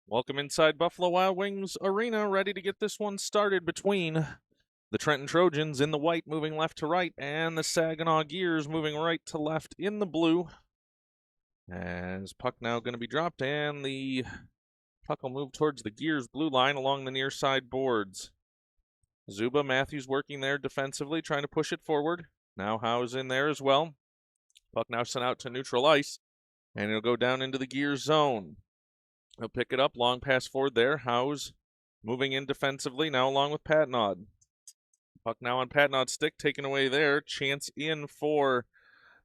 Welcome inside Buffalo Wild Wings Arena, ready to get this one started between the Trenton Trojans in the white moving left to right and the Saginaw Gears moving right to left in the blue. As puck now going to be dropped and the puck will move towards the Gears blue line along the near side boards. Zuba, Matthews working there defensively, trying to push it forward. Now Howe's in there as well. Puck now sent out to neutral ice, and it'll go down into the Gears zone. He'll pick it up, long pass forward there. Howe's moving in defensively, now along with Patnod. Puck now on Patnod's stick, taken away there. Chance in for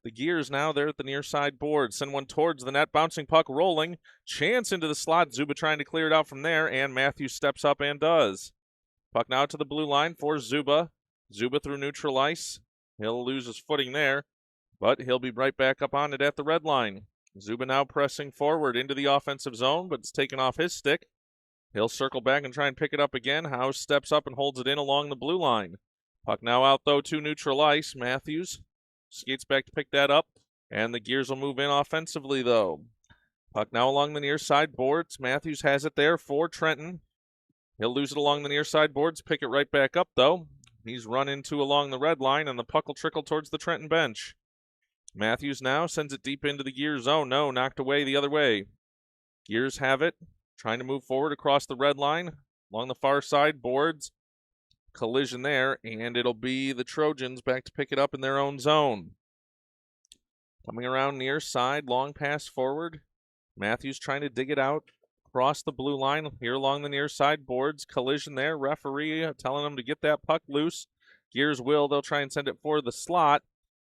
the Gears now there at the near side board. Send one towards the net, bouncing puck rolling. Chance into the slot. Zuba trying to clear it out from there, and Matthews steps up and does. Puck now to the blue line for Zuba. Zuba through neutral ice. He'll lose his footing there, but he'll be right back up on it at the red line. Zuba now pressing forward into the offensive zone, but it's taken off his stick. He'll circle back and try and pick it up again. Howe steps up and holds it in along the blue line. Puck now out, though, to neutral ice. Matthews skates back to pick that up, and the Gears will move in offensively, though. Puck now along the near side boards. Matthews has it there for Trenton. He'll lose it along the near side boards, pick it right back up, though. He's run into along the red line, and the puck will trickle towards the Trenton bench. Matthews now sends it deep into the Gears zone. No, knocked away the other way. Gears have it, trying to move forward across the red line, along the far side boards. Collision there, and it'll be the Trojans back to pick it up in their own zone. Coming around near side, long pass forward. Matthews trying to dig it out across the blue line here along the near side boards. Collision there, referee telling them to get that puck loose. Gears will, they'll try and send it for the slot,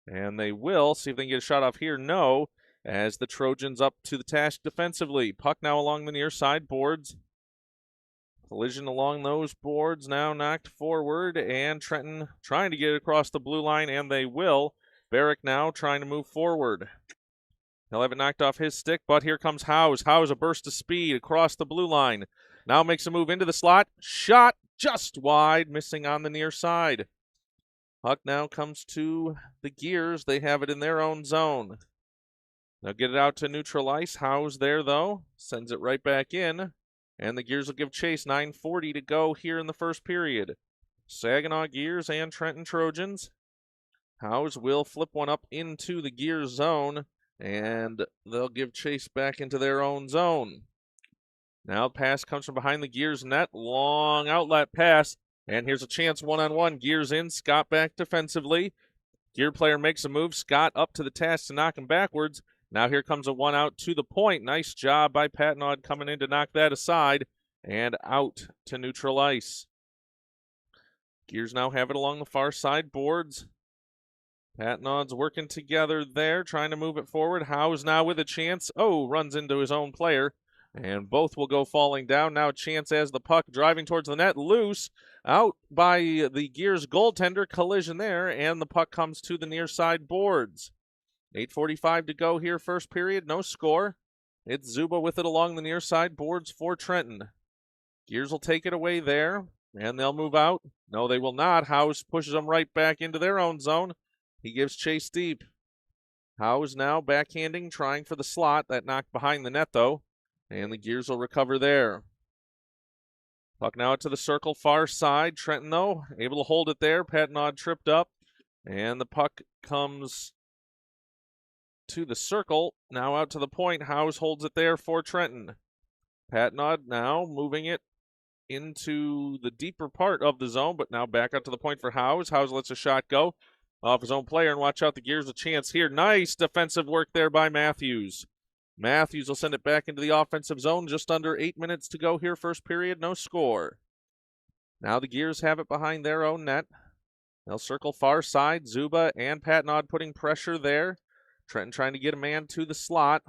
and they will. See if they can get a shot off here. No, as the Trojans up to the task defensively. Puck now along the near side boards. Collision along those boards, now knocked forward, and Trenton trying to get it across the blue line, and they will. Barrick now trying to move forward. He'll have it knocked off his stick, but here comes Howes. Howes a burst of speed across the blue line. Now makes a move into the slot. Shot just wide, missing on the near side. Puck now comes to the Gears. They have it in their own zone. They'll get it out to neutral ice. Howes there, though. Sends it right back in. And the Gears will give chase. 9:40 to go here in the first period. Saginaw Gears and Trenton Trojans. Howes will flip one up into the Gears zone, and they'll give chase back into their own zone. Now pass comes from behind the Gears net. Long outlet pass. And here's a chance one-on-one. Gears in. Scott back defensively. Gear player makes a move. Scott up to the task to knock him backwards. Now here comes a one out to the point. Nice job by Patnod coming in to knock that aside. And out to neutral ice. Gears now have it along the far side boards. Patnod's working together there, trying to move it forward. Howe's now with a chance. Oh, runs into his own player. And both will go falling down. Now a chance as the puck driving towards the net. Loose. Out by the Gears goaltender. Collision there. And the puck comes to the near side boards. 8:45 to go here, first period. No score. It's Zuba with it along the near side boards for Trenton. Gears will take it away there. And they'll move out. No, they will not. House pushes them right back into their own zone. He gives chase deep. House now backhanding, trying for the slot. That knocked behind the net, though. And the Gears will recover there. Puck now to the circle, far side. Trenton, though, able to hold it there. Patnod tripped up. And the puck comes to the circle. Now out to the point. House holds it there for Trenton. Patnod now moving it into the deeper part of the zone, but now back out to the point for House. House lets a shot go off his own player, and watch out, the Gears a chance here. Nice defensive work there by Matthews. Matthews will send it back into the offensive zone. Just under 8 minutes to go here, first period, no score. Now the Gears have it behind their own net. They'll circle far side. Zuba and Patnod putting pressure there. Trenton trying to get a man to the slot.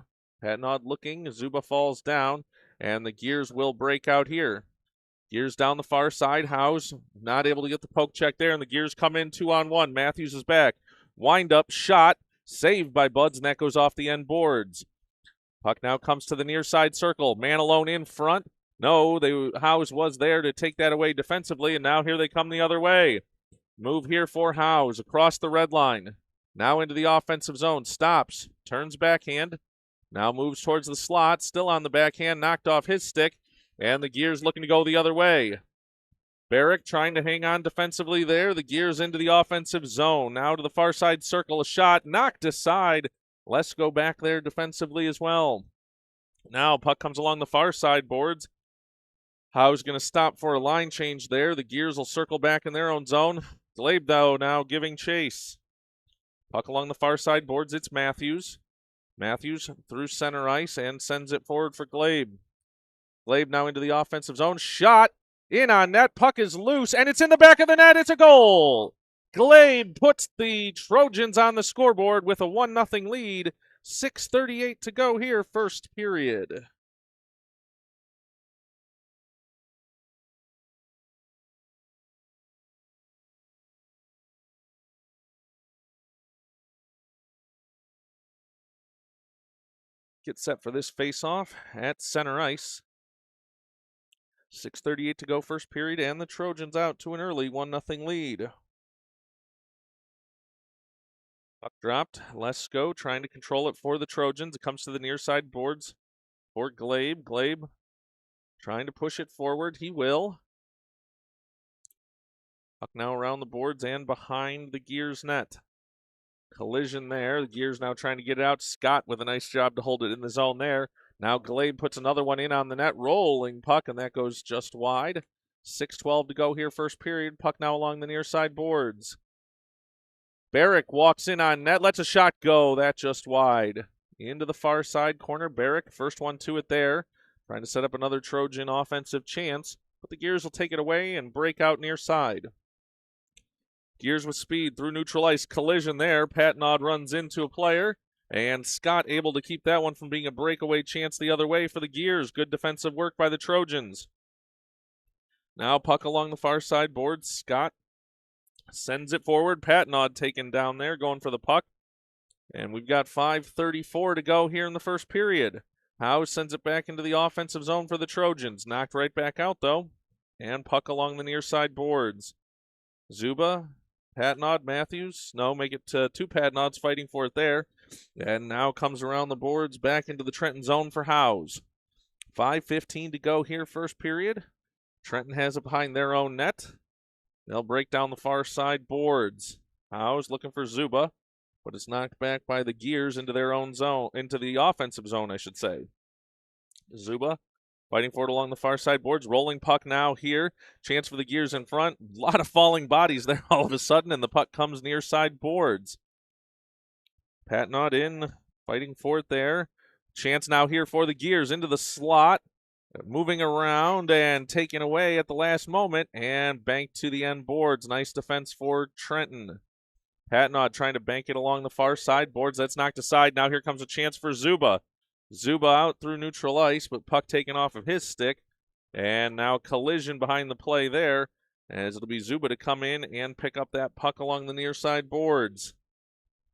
Patnod looking. Zuba falls down, and the Gears will break out here. Gears down the far side. House not able to get the poke check there, and the Gears come in 2-on-1. Matthews is back. Wind up, shot, saved by Buds, and that goes off the end boards. Puck now comes to the near side circle. Man alone in front. No, House was there to take that away defensively, and now here they come the other way. Move here for House across the red line. Now into the offensive zone. Stops. Turns backhand. Now moves towards the slot. Still on the backhand. Knocked off his stick. and the Gears looking to go the other way. Barrick trying to hang on defensively there. The Gears into the offensive zone. Now to the far side circle, a shot knocked aside. Let's go back there defensively as well. Now puck comes along the far side boards. Howe's going to stop for a line change there. The Gears will circle back in their own zone. Glabe, though, now giving chase. Puck along the far side boards, it's Matthews. Matthews through center ice and sends it forward for Glabe. Glabe now into the offensive zone. Shot in on net. Puck is loose, and it's in the back of the net. It's a goal. Glabe puts the Trojans on the scoreboard with a 1-0 lead. 6:38 to go here, first period. Get set for this face-off at center ice. 6:38 to go, first period, and the Trojans out to an early 1-0 lead. Puck dropped. Lesko trying to control it for the Trojans. It comes to the near side boards for Glabe. Glabe trying to push it forward. He will. Puck now around the boards and behind the Gears net. Collision there. The Gears now trying to get it out. Scott with a nice job to hold it in the zone there. Now Glabe puts another one in on the net. Rolling puck, and that goes just wide. 6:12 to go here, first period. Puck now along the near side boards. Barrick walks in on net. Lets a shot go. That just wide. Into the far side corner. Barrick, first one to it there. Trying to set up another Trojan offensive chance. But the Gears will take it away and break out near side. Gears with speed through neutral ice. Collision there. Patnaud runs into a player. And Scott able to keep that one from being a breakaway chance the other way for the Gears. Good defensive work by the Trojans. Now puck along the far side boards. Scott sends it forward. Patnaud taken down there, going for the puck. And we've got 5:34 to go here in the first period. Howe sends it back into the offensive zone for the Trojans. Knocked right back out, though. And puck along the near side boards. Zuba, Patnaud, Matthews. No, make it two Patnauds fighting for it there. And now comes around the boards back into the Trenton zone for Howes. 5:15 to go here, first period. Trenton has it behind their own net. They'll break down the far side boards. Howes looking for Zuba, but it's knocked back by the Gears into their own zone, into the offensive zone, I should say. Zuba fighting for it along the far side boards. Rolling puck now here. Chance for the Gears in front. A lot of falling bodies there all of a sudden, and the puck comes near side boards. Patnaud in, fighting for it there. Chance now here for the Gears into the slot. Moving around and taken away at the last moment and banked to the end boards. Nice defense for Trenton. Patnaud trying to bank it along the far side boards. That's knocked aside. Now here comes a chance for Zuba. Zuba out through neutral ice, but puck taken off of his stick. And now collision behind the play there, as it'll be Zuba to come in and pick up that puck along the near side boards.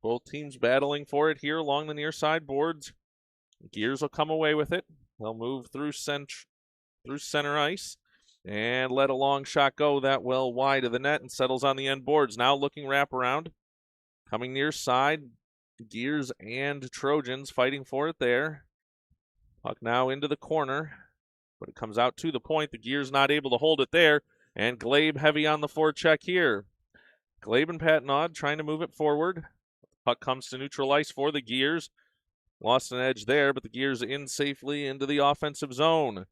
Both teams battling for it here along the near side boards. Gears will come away with it. They'll move through center ice and let a long shot go that well wide of the net and settles on the end boards. Now looking wraparound. Coming near side. Gears and Trojans fighting for it there. Puck now into the corner, but it comes out to the point. The Gears not able to hold it there, and Glabe heavy on the forecheck here. Glabe and Patnaud trying to move it forward. Puck comes to neutral ice for the Gears. Lost an edge there, but the Gears in safely into the offensive zone.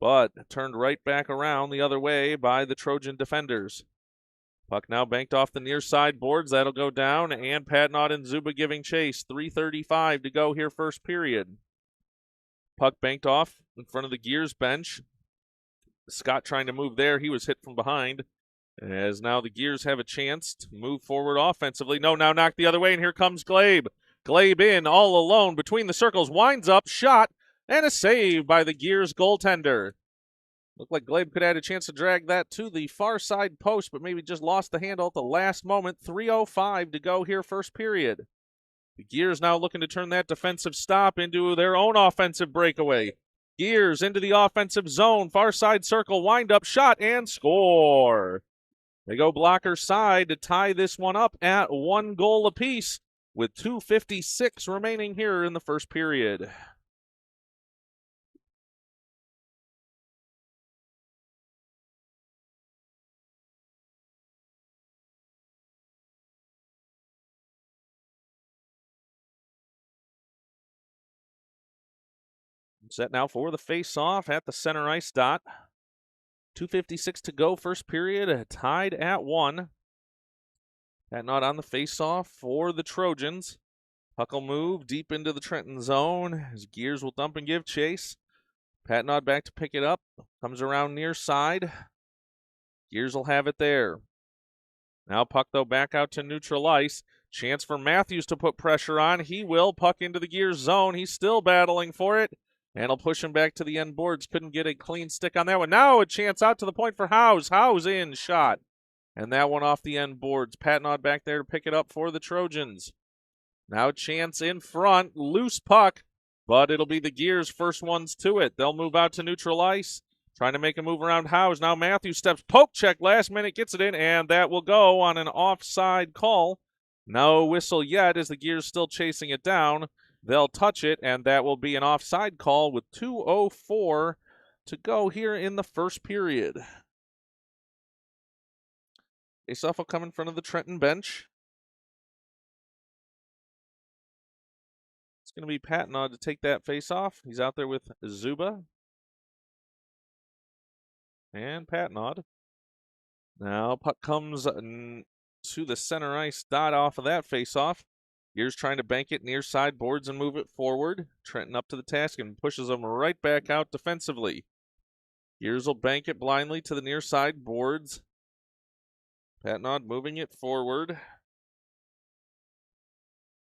But turned right back around the other way by the Trojan defenders. Puck now banked off the near side boards. That'll go down, and Patnaud and Zuba giving chase. 3:35 to go here, first period. Puck banked off in front of the Gears bench. Scott trying to move there. He was hit from behind. As now the Gears have a chance to move forward offensively. No, now knocked the other way, and here comes Glabe. Glabe in, all alone, between the circles, winds up, shot, and a save by the Gears goaltender. Looked like Glabe could have had a chance to drag that to the far side post, but maybe just lost the handle at the last moment. 3:05 to go here, first period. The Gears now looking to turn that defensive stop into their own offensive breakaway. Gears into the offensive zone, far side circle, wind up, shot, and score. They go blocker side to tie this one up at 1 goal apiece with 2:56 remaining here in the first period. Set now for the face-off at the center ice dot. 2:56 to go, first period, tied at 1. Patnod on the face-off for the Trojans. Puck will move deep into the Trenton zone. His Gears will dump and give chase. Patnod back to pick it up. Comes around near side. Gears will have it there. Now puck, though, back out to neutral ice. Chance for Matthews to put pressure on. He will. Puck into the Gears zone. He's still battling for it. And he'll push him back to the end boards. Couldn't get a clean stick on that one. Now a chance out to the point for Howes. Howes in, shot. And that one off the end boards. Patnod back there to pick it up for the Trojans. Now chance in front. Loose puck. But it'll be the Gears first ones to it. They'll move out to neutral ice. Trying to make a move around Howes. Now Matthews steps. Poke check last minute. Gets it in. And that will go on an offside call. No whistle yet as the Gears still chasing it down. They'll touch it, and that will be an offside call with 2:04 to go here in the first period. Faceoff will come in front of the Trenton bench. It's going to be Patnod to take that faceoff. He's out there with Zuba. And Patnod. Now puck comes to the center ice dot off of that faceoff. Gears trying to bank it near side boards and move it forward. Trenton up to the task and pushes them right back out defensively. Gears will bank it blindly to the near side boards. Patnod moving it forward.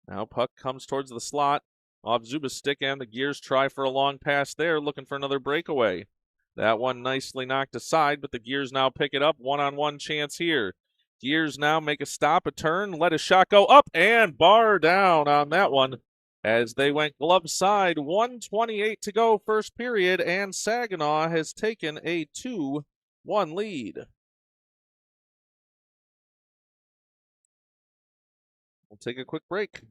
Now puck comes towards the slot. Off Zuba's stick, and the Gears try for a long pass there, looking for another breakaway. That one nicely knocked aside, but the Gears now pick it up. One-on-one chance here. Gears now make a stop, a turn, let a shot go up, and bar down on that one as they went glove side. 1:28 to go, first period, and Saginaw has taken a 2-1 lead. We'll take a quick break.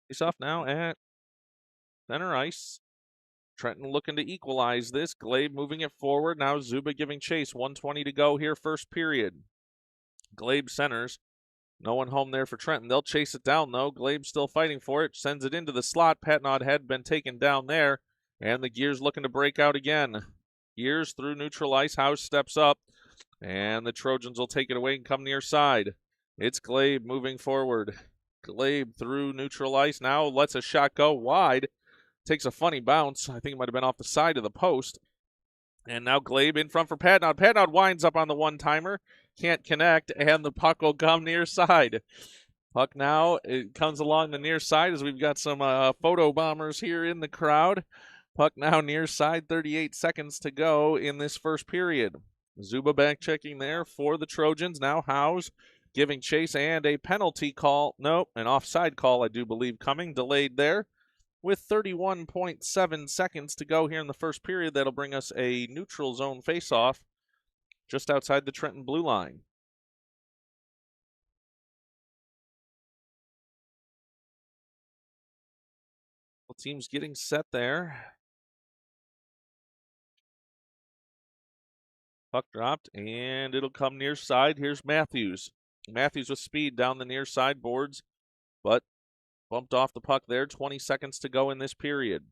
Face off now at center ice. Trenton looking to equalize this. Glebe moving it forward. Now Zuba giving chase. 1:20 to go here, first period. Glebe centers. No one home there for Trenton. They'll chase it down, though. Glebe still fighting for it. Sends it into the slot. Patnod had been taken down there. And the Gears looking to break out again. Gears through neutral ice. House steps up. And the Trojans will take it away and come near side. It's Glebe moving forward. Glebe through neutral ice. Now lets a shot go wide. Takes a funny bounce. I think it might have been off the side of the post. And now Glebe in front for Patnod. Patnod winds up on the one-timer. Can't connect, and the puck will come near side. Puck now, it comes along the near side as we've got some photo bombers here in the crowd. Puck now near side, 38 seconds to go in this first period. Zuba back checking there for the Trojans. Now Howes giving chase, and a penalty call. Nope, an offside call, I do believe, coming. Delayed there. With 31.7 seconds to go here in the first period, that'll bring us a neutral zone faceoff just outside the Trenton blue line. Well, team's getting set there. Puck dropped, and it'll come near side. Here's Matthews. Matthews with speed down the near side boards, but bumped off the puck there. 20 seconds to go in this period.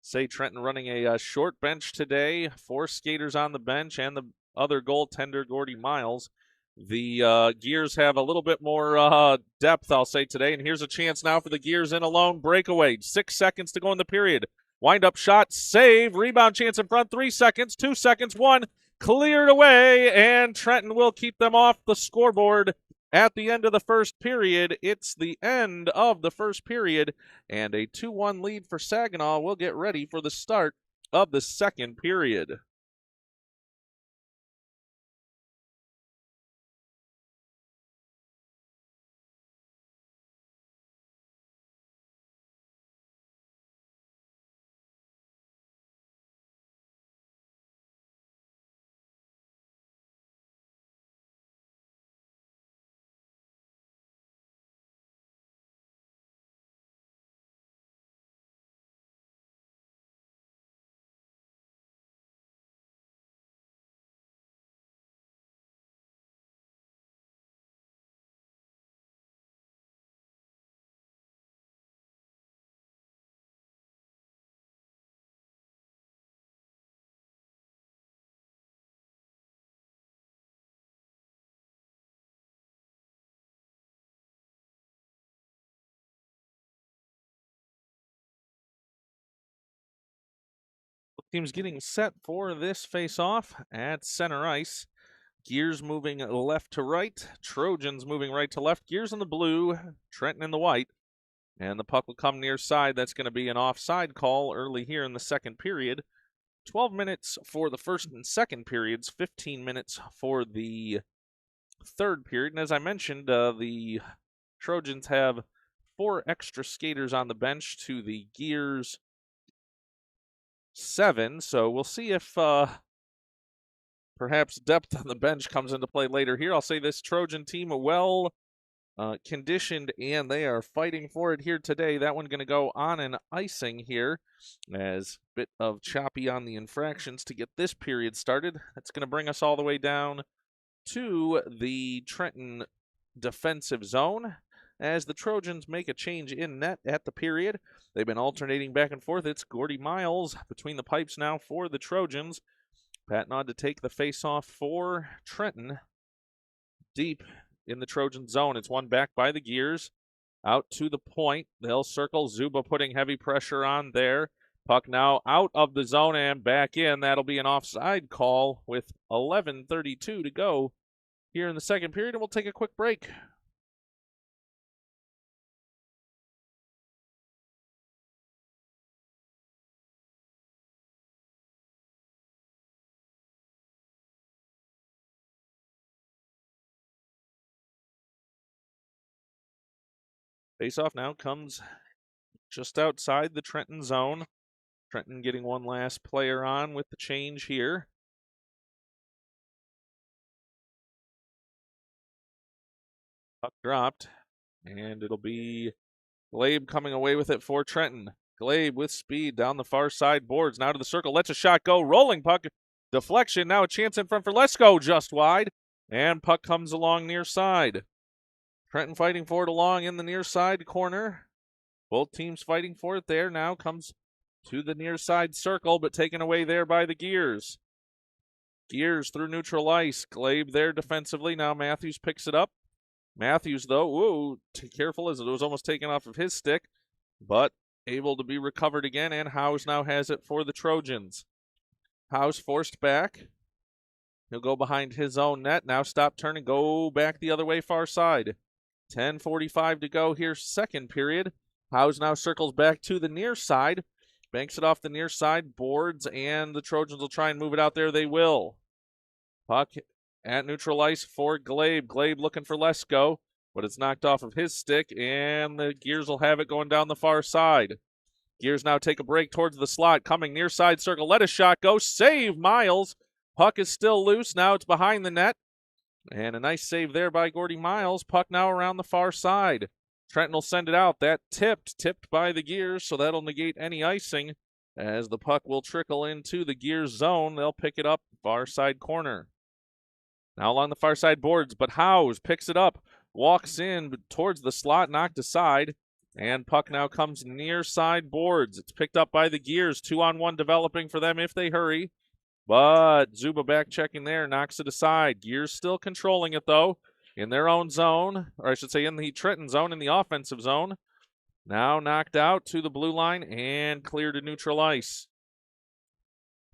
Say Trenton running a short bench today. 4 skaters on the bench and the other goaltender, Gordy Miles. The Gears have a little bit more depth, I'll say, today. And here's a chance now for the Gears in a lone breakaway. 6 seconds to go in the period. Wind-up shot, save, rebound chance in front. 3 seconds, 2 seconds, 1. Cleared away, and Trenton will keep them off the scoreboard at the end of the first period. It's the end of the first period, and a 2-1 lead for Saginaw will get ready for the start of the second period. Teams getting set for this face-off at center ice. Gears moving left to right. Trojans moving right to left. Gears in the blue. Trenton in the white. And the puck will come near side. That's going to be an offside call early here in the second period. 12 minutes for the first and second periods. 15 minutes for the third period. And as I mentioned, the Trojans have 4 extra skaters on the bench to the Gears 7. So we'll see if perhaps depth on the bench comes into play later here. I'll say this Trojan team well conditioned, and they are fighting for it here today. That one going to go on an icing here, as bit of choppy on the infractions to get this period started. That's going to bring us all the way down to the Trenton defensive zone, as the Trojans make a change in net at the period. They've been alternating back and forth. It's Gordy Miles between the pipes now for the Trojans. Patnod to take the face-off for Trenton. Deep in the Trojan zone. It's won back by the Gears. Out to the point. They'll circle. Zuba putting heavy pressure on there. Puck now out of the zone and back in. That'll be an offside call with 11:32 to go here in the second period, and we'll take a quick break. Face-off now comes just outside the Trenton zone. Trenton getting one last player on with the change here. Puck dropped, and it'll be Glabe coming away with it for Trenton. Glabe with speed down the far side boards. Now to the circle. Lets a shot go. Rolling puck. Deflection. Now a chance in front for Lesko just wide. And puck comes along near side. Trenton fighting for it along in the near side corner. Both teams fighting for it there. Now comes to the near side circle, but taken away there by the Gears. Gears through neutral ice. Glabe there defensively. Now Matthews picks it up. Matthews, though, careful as it was almost taken off of his stick, but able to be recovered again, and Howes now has it for the Trojans. Howes forced back. He'll go behind his own net. Now stop turning, go back the other way, far side. 10:45 to go here, second period. Howes now circles back to the near side, banks it off the near side, boards, and the Trojans will try and move it out there. They will. Puck at neutral ice for Glabe. Glabe looking for Lesko, but it's knocked off of his stick, and the Gears will have it going down the far side. Gears now take a break towards the slot, coming near side circle. Let a shot go. Save Miles. Puck is still loose. Now it's behind the net. And a nice save there by Gordy Miles. Puck now around the far side. Trenton will send it out. That tipped by the Gears, so that'll negate any icing as the puck will trickle into the Gears zone. They'll pick it up far side corner. Now along the far side boards, but Howes picks it up, walks in towards the slot, knocked aside, and puck now comes near side boards. It's picked up by the Gears, 2-on-1 developing for them if they hurry, but Zuba back checking there, knocks it aside. Gears still controlling it, though, in their own zone, or I should say in the Trenton zone, in the offensive zone. Now knocked out to the blue line and clear to neutral ice.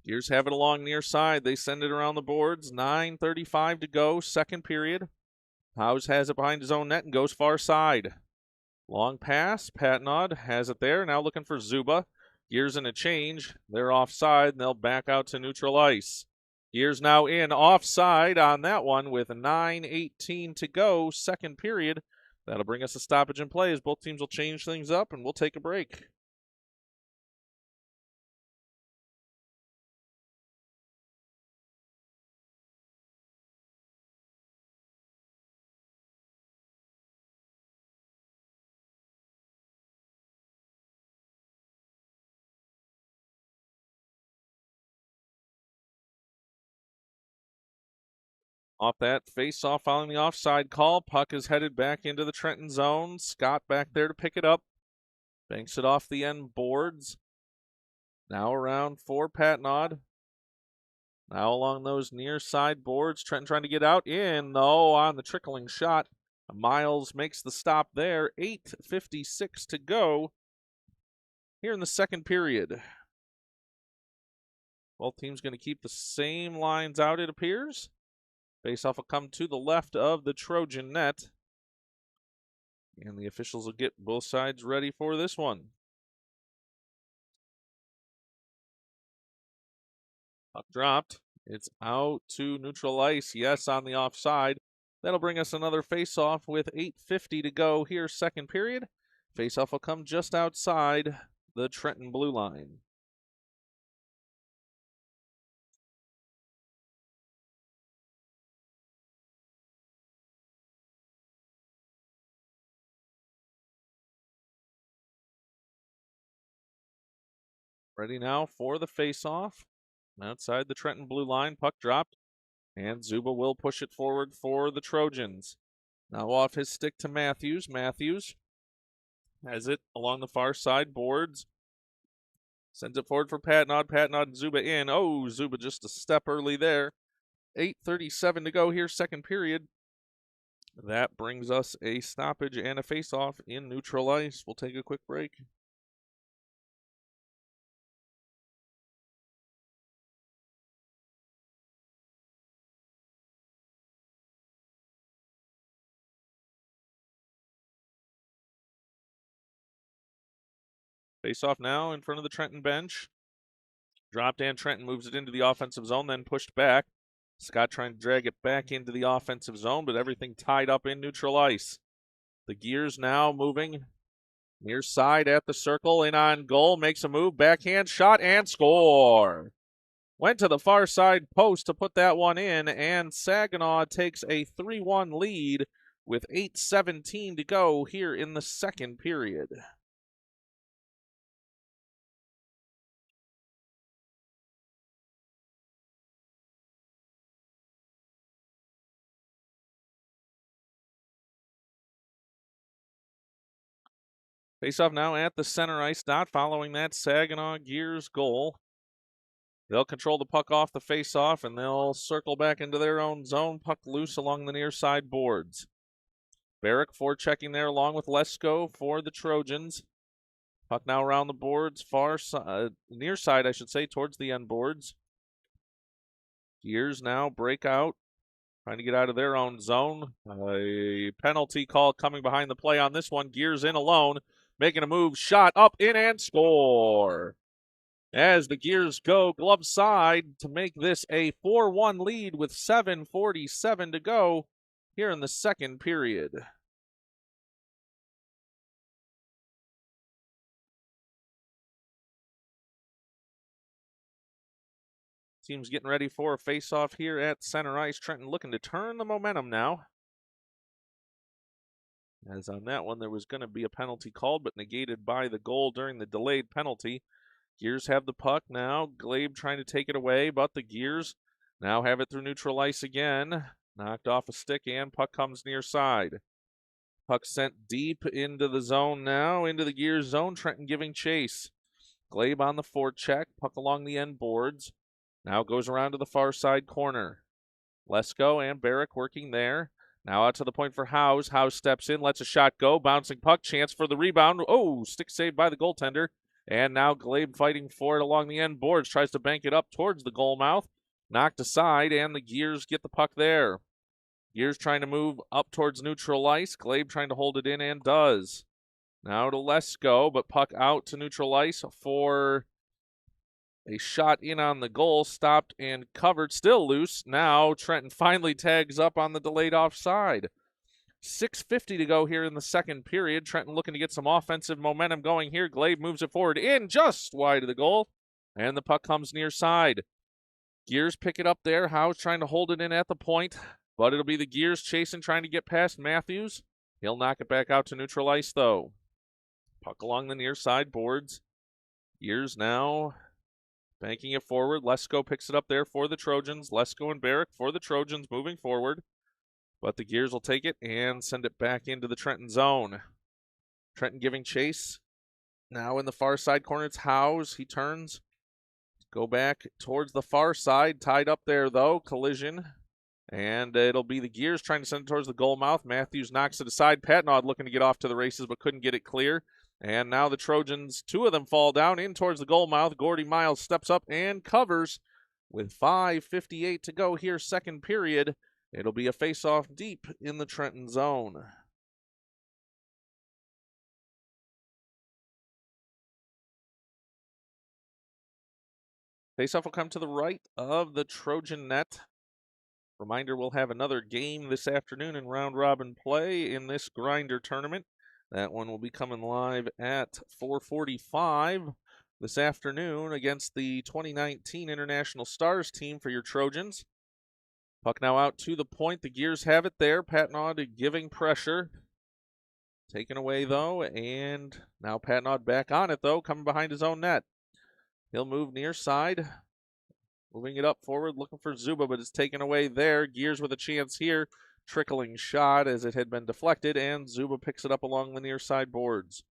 Gears have it along near side. They send it around the boards. 9:35 to go, second period. Howes has it behind his own net and goes far side. Long pass. Patnod has it there. Now looking for Zuba. Gears in a change. They're offside, and they'll back out to neutral ice. Gears now in offside on that one with 9:18 to go, second period. That'll bring us a stoppage in play as both teams will change things up, and we'll take a break. Off that face-off following the offside call, puck is headed back into the Trenton zone. Scott back there to pick it up. Banks it off the end boards. Now around for Patnod. Now along those near side boards. Trenton trying to get out in, though, on the trickling shot. Miles makes the stop there. 8:56 to go here in the second period. Both teams going to keep the same lines out, it appears. Face-off will come to the left of the Trojan net. And the officials will get both sides ready for this one. Puck dropped. It's out to neutral ice. Yes, on the offside. That'll bring us another face-off with 8:50 to go here, second period. Face-off will come just outside the Trenton blue line. Ready now for the face-off. Outside the Trenton blue line, puck dropped. And Zuba will push it forward for the Trojans. Now off his stick to Matthews. Matthews has it along the far side boards. Sends it forward for Patnod. Patnod and Zuba in. Oh, Zuba just a step early there. 8:37 to go here, second period. That brings us a stoppage and a face-off in neutral ice. We'll take a quick break. Face-off now in front of the Trenton bench. Dropped and Trenton moves it into the offensive zone, then pushed back. Scott trying to drag it back into the offensive zone, but everything tied up in neutral ice. The Gears now moving near side at the circle, in on goal, makes a move, backhand shot, and score. Went to the far side post to put that one in, and Saginaw takes a 3-1 lead with 8:17 to go here in the second period. Face-off now at the center ice dot following that Saginaw Gears goal. They'll control the puck off the face-off, and they'll circle back into their own zone. Puck loose along the near side boards. Barrick forechecking there along with Lesko for the Trojans. Puck now around the boards, near side, I should say, towards the end boards. Gears now break out, trying to get out of their own zone. A penalty call coming behind the play on this one. Gears in alone, making a move, shot up, in, and score. As the Gears go glove side to make this a 4-1 lead with 7:47 to go here in the second period. Team's getting ready for a face-off here at center ice. Trenton looking to turn the momentum now. As on that one, there was going to be a penalty called, but negated by the goal during the delayed penalty. Gears have the puck now. Glabe trying to take it away, but the Gears now have it through neutral ice again. Knocked off a stick, and puck comes near side. Puck sent deep into the zone now, into the Gears zone. Trenton giving chase. Glabe on the forecheck, puck along the end boards. Now goes around to the far side corner. Lesko and Barrick working there. Now out to the point for Howes. Howes steps in, lets a shot go. Bouncing puck, chance for the rebound. Oh, stick saved by the goaltender. And now Glabe fighting for it along the end boards. Tries to bank it up towards the goal mouth. Knocked aside, and the Gears get the puck there. Gears trying to move up towards neutral ice. Glabe trying to hold it in, and does. Now to Lesko, but puck out to neutral ice for a shot in on the goal, stopped and covered, still loose. Now Trenton finally tags up on the delayed offside. 6:50 to go here in the second period. Trenton looking to get some offensive momentum going here. Glabe moves it forward in just wide of the goal, and the puck comes near side. Gears pick it up there. Howe's trying to hold it in at the point, but it'll be the Gears chasing, trying to get past Matthews. He'll knock it back out to neutral ice, though. Puck along the near side boards. Gears now banking it forward. Lesko picks it up there for the Trojans. Lesko and Barrick for the Trojans moving forward. But the Gears will take it and send it back into the Trenton zone. Trenton giving chase. Now in the far side corner, it's Howes. He turns. Go back towards the far side. Tied up there, though. Collision. And it'll be the Gears trying to send it towards the goal mouth. Matthews knocks it aside. Patnod looking to get off to the races, but couldn't get it clear. And now the Trojans, two of them fall down in towards the goal mouth. Gordy Miles steps up and covers With 5:58 to go here, second period. It'll be a face-off deep in the Trenton zone. Face-off will come to the right of the Trojan net. Reminder, we'll have another game this afternoon in round-robin play in this grinder tournament. That one will be coming live at 4:45 this afternoon against the 2019 International Stars team for your Trojans. Puck now out to the point. The Gears have it there. Patnaud giving pressure. Taken away, though, and now Patnaud back on it, though, coming behind his own net. He'll move near side. Moving it up forward, looking for Zuba, but it's taken away there. Gears with a chance here. Trickling shot as it had been deflected, and Zuba picks it up along the near side boards.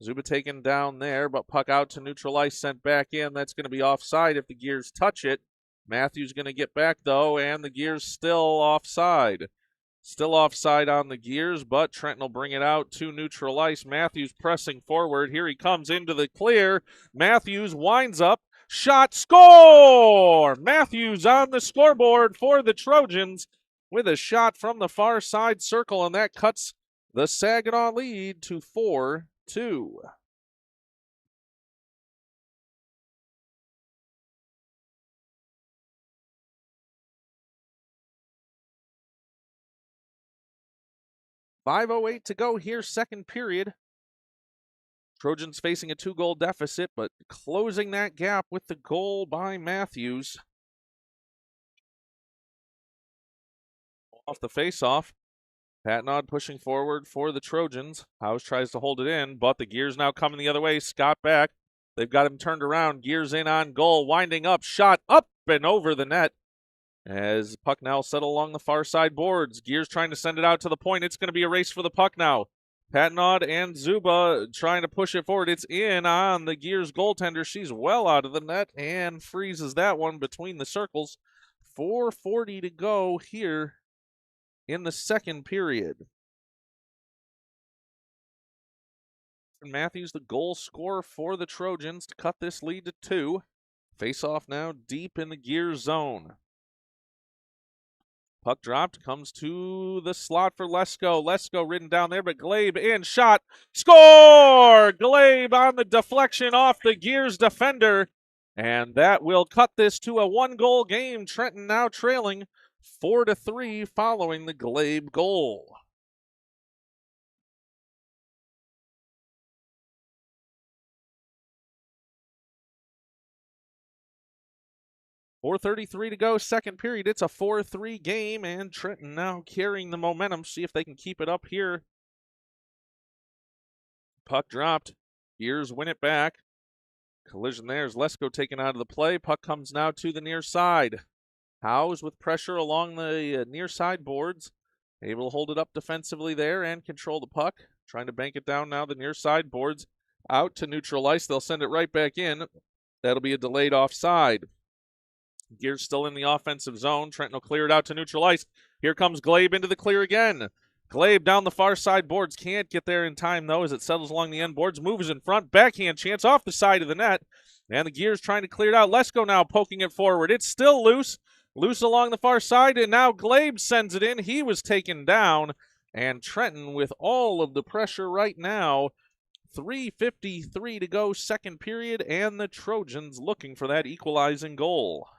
Zuba taken down there, but puck out to neutral ice, sent back in. That's going to be offside if the Gears touch it. Matthews going to get back, though, and the Gears still offside. Still offside on the Gears, but Trenton will bring it out to neutral ice. Matthews pressing forward. Here he comes into the clear. Matthews winds up. Shot, score! Matthews on the scoreboard for the Trojans with a shot from the far side circle, and that cuts the Saginaw lead to 4-2. .508 to go here, second period. Trojans facing a 2-goal deficit, but closing that gap with the goal by Matthews. Off the face-off. Patnaud pushing forward for the Trojans. House tries to hold it in, but the Gears now coming the other way. Scott back. They've got him turned around. Gears in on goal. Winding up. Shot up and over the net. As puck now settle along the far side boards. Gears trying to send it out to the point. It's going to be a race for the puck now. Patnaud and Zuba trying to push it forward. It's in on the Gears goaltender. She's well out of the net and freezes that one between the circles. 4:40 to go here in the second period. Matthews, the goal scorer for the Trojans to cut this lead to 2. Face off now deep in the Gears zone. Puck dropped, comes to the slot for Lesko. Lesko ridden down there, but Glabe in, shot, score! Glabe on the deflection off the Gears defender, and that will cut this to a 1-goal game. Trenton now trailing 4-3 following the Glabe goal. .433 to go, second period. It's a 4-3 game, and Trenton now carrying the momentum. See if they can keep it up here. Puck dropped. Gears win it back. Collision there as Lesko taken out of the play. Puck comes now to the near side. Howes with pressure along the near side boards. Able to hold it up defensively there and control the puck. Trying to bank it down now the near side boards. Out to neutral ice. They'll send it right back in. That'll be a delayed offside. Gears still in the offensive zone. Trenton will clear it out to neutral ice. Here comes Glabe into the clear again. Glabe down the far side boards. Can't get there in time, though, as it settles along the end boards. Moves in front. Backhand chance off the side of the net. And the Gears trying to clear it out. Lesko now poking it forward. It's still loose. Loose along the far side, and now Glabe sends it in. He was taken down. And Trenton with all of the pressure right now. 3:53 to go, second period, and the Trojans looking for that equalizing goal.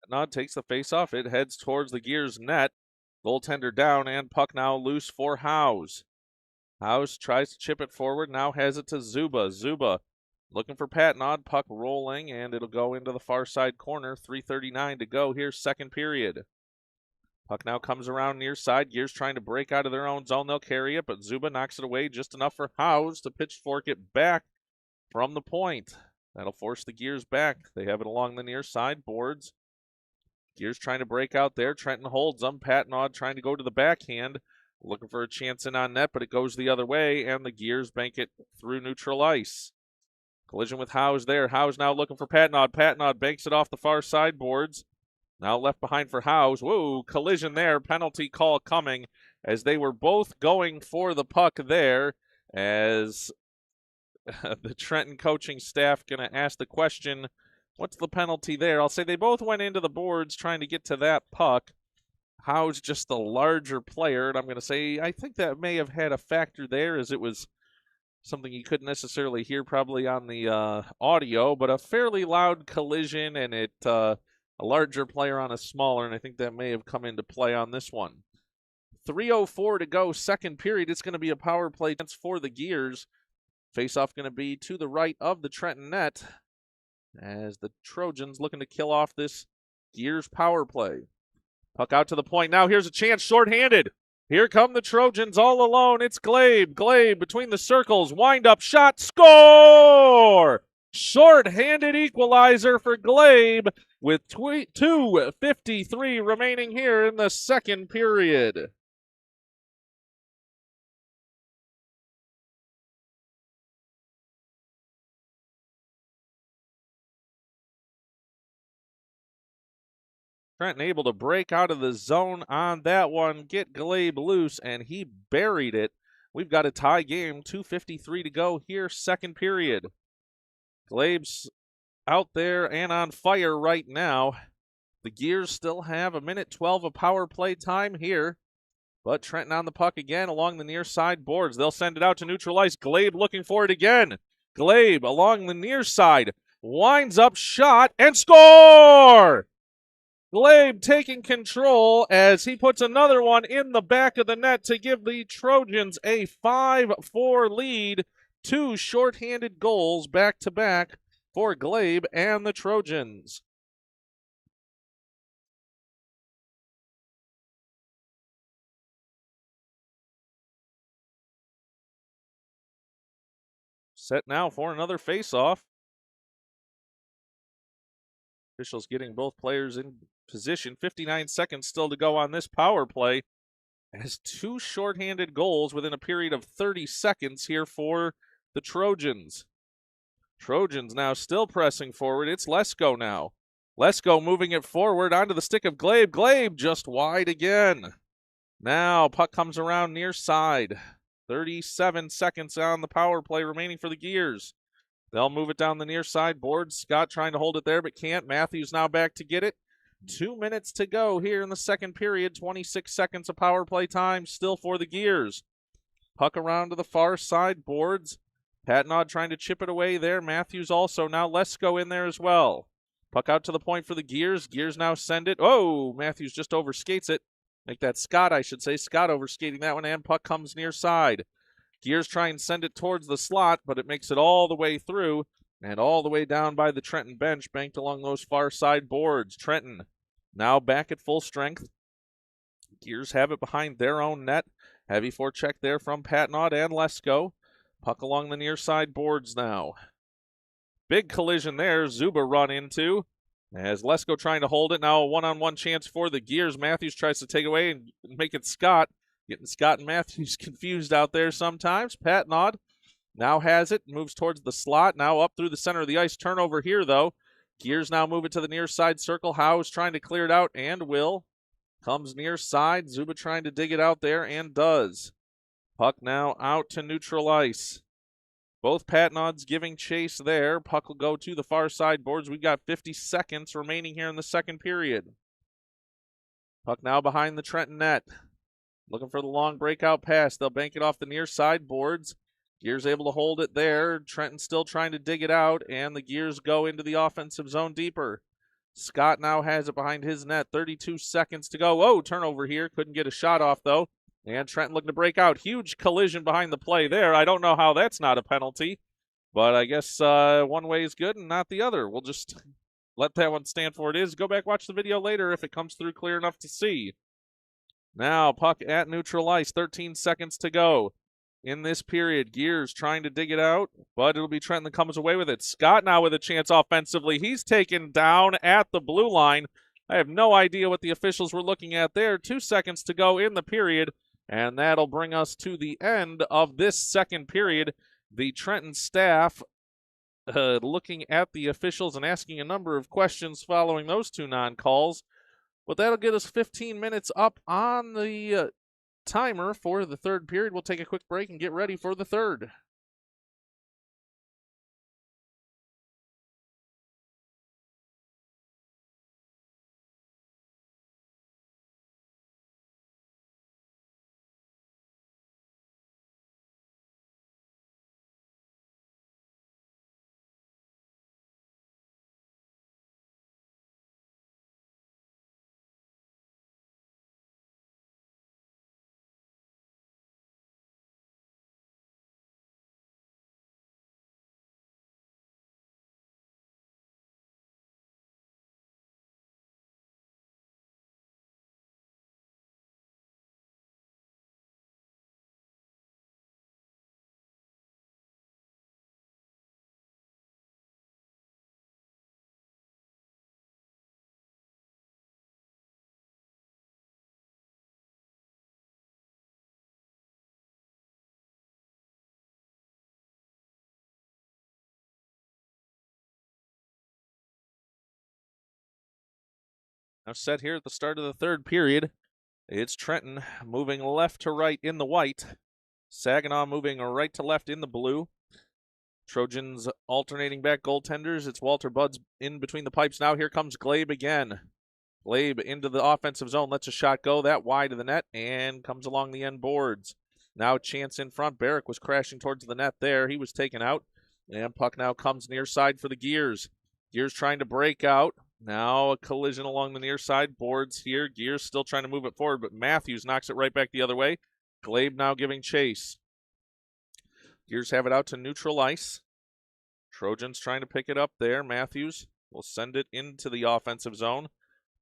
Nod takes the face-off. It heads towards the Gears net. Goaltender down, and puck now loose for Howes. Howes tries to chip it forward, now has it to Zuba. Zuba looking for Patnaud. Puck rolling, and it'll go into the far side corner. 3:39 to go here, second period. Puck now comes around near side. Gears trying to break out of their own zone. They'll carry it, but Zuba knocks it away just enough for Howes to pitchfork it back from the point. That'll force the Gears back. They have it along the near side boards. Gears trying to break out there. Trenton holds them. Patnaud trying to go to the backhand. Looking for a chance in on net, but it goes the other way, and the Gears bank it through neutral ice. Collision with Howes there. Howes now looking for Patnaud. Patnaud banks it off the far side boards. Now left behind for Howes. Whoa, collision there. Penalty call coming as they were both going for the puck there, as the Trenton coaching staff going to ask the question, what's the penalty there? I'll say they both went into the boards trying to get to that puck. Howes just the larger player, and I'm going to say I think that may have had a factor there, as it was something you couldn't necessarily hear probably on the audio, but a fairly loud collision, and a larger player on a smaller, and I think that may have come into play on this one. 3:04 to go, second period. It's going to be a power play for the Gears. Face-off going to be to the right of the Trenton net, as the Trojans looking to kill off this Gears power play. Puck out to the point. Now here's a chance, shorthanded. Here come the Trojans all alone. It's Glabe. Glabe between the circles. Wind up shot. Score! Short-handed equalizer for Glabe with 2:53 remaining here in the second period. Trenton able to break out of the zone on that one, get Glabe loose, and he buried it. We've got a tie game, 2:53 to go here, second period. Glabe's out there and on fire right now. The Gears still have 1:12 of power play time here, but Trenton on the puck again along the near side boards. They'll send it out to neutral ice. Glabe looking for it again. Glabe along the near side, winds up shot, and score! Glabe taking control as he puts another one in the back of the net to give the Trojans a 5-4 lead. Two shorthanded goals back-to-back for Glabe and the Trojans. Set now for another face-off. Officials getting both players in position. 59 seconds still to go on this power play. Has two shorthanded goals within a period of 30 seconds here for the Trojans. Trojans now still pressing forward. It's Lesko now. Lesko moving it forward onto the stick of Glabe. Glabe just wide again. Now puck comes around near side. 37 seconds on the power play remaining for the Gears. They'll move it down the near side board. Scott trying to hold it there, but can't. Matthews now back to get it. 2 minutes to go here in the second period. 26 seconds of power play time still for the Gears. Puck around to the far side boards. Patnod trying to chip it away there. Matthews also. Now Lesko in there as well. Puck out to the point for the Gears. Gears now send it. Oh, Matthews just overskates it. Make that Scott, I should say. Scott overskating that one, and puck comes near side. Gears try and send it towards the slot, but it makes it all the way through and all the way down by the Trenton bench, banked along those far side boards. Trenton now back at full strength. Gears have it behind their own net. Heavy forecheck there from Patnod and Lesko. Puck along the near side boards now. Big collision there. Zuba run into. As Lesko trying to hold it. Now a one-on-one chance for the Gears. Matthews tries to take away and make it Scott. Getting Scott and Matthews confused out there sometimes. Patnod now has it. Moves towards the slot. Now up through the center of the ice. Turnover here, though. Gears now move it to the near side circle. Howes trying to clear it out and will. Comes near side. Zuba trying to dig it out there and does. Puck now out to neutral ice. Both Patnods giving chase there. Puck will go to the far side boards. We've got 50 seconds remaining here in the second period. Puck now behind the Trenton net. Looking for the long breakout pass. They'll bank it off the near side boards. Gears able to hold it there. Trenton still trying to dig it out, and the Gears go into the offensive zone deeper. Scott now has it behind his net. 32 seconds to go. Oh, turnover here. Couldn't get a shot off, though. And Trenton looking to break out. Huge collision behind the play there. I don't know how that's not a penalty, but I guess one way is good and not the other. We'll just let that one stand for it is. Go back, watch the video later if it comes through clear enough to see. Now, puck at neutral ice. 13 seconds to go in this period. Gears trying to dig it out, but it'll be Trenton that comes away with it. Scott now with a chance offensively. He's taken down at the blue line. I have no idea what the officials were looking at there. 2 seconds to go in the period, and that'll bring us to the end of this second period. The Trenton staff looking at the officials and asking a number of questions following those two non-calls. But that'll get us 15 minutes up on the timer for the third period. We'll take a quick break and get ready for the third. Now set here at the start of the third period. It's Trenton moving left to right in the white. Saginaw moving right to left in the blue. Trojans alternating back goaltenders. It's Walter Buds in between the pipes now. Here comes Glabe again. Glabe into the offensive zone, lets a shot go. That wide of the net and comes along the end boards. Now chance in front. Barrick was crashing towards the net there. He was taken out. And puck now comes near side for the Gears. Gears trying to break out. Now a collision along the near side. Boards here. Gears still trying to move it forward, but Matthews knocks it right back the other way. Glabe now giving chase. Gears have it out to neutral ice. Trojans trying to pick it up there. Matthews will send it into the offensive zone,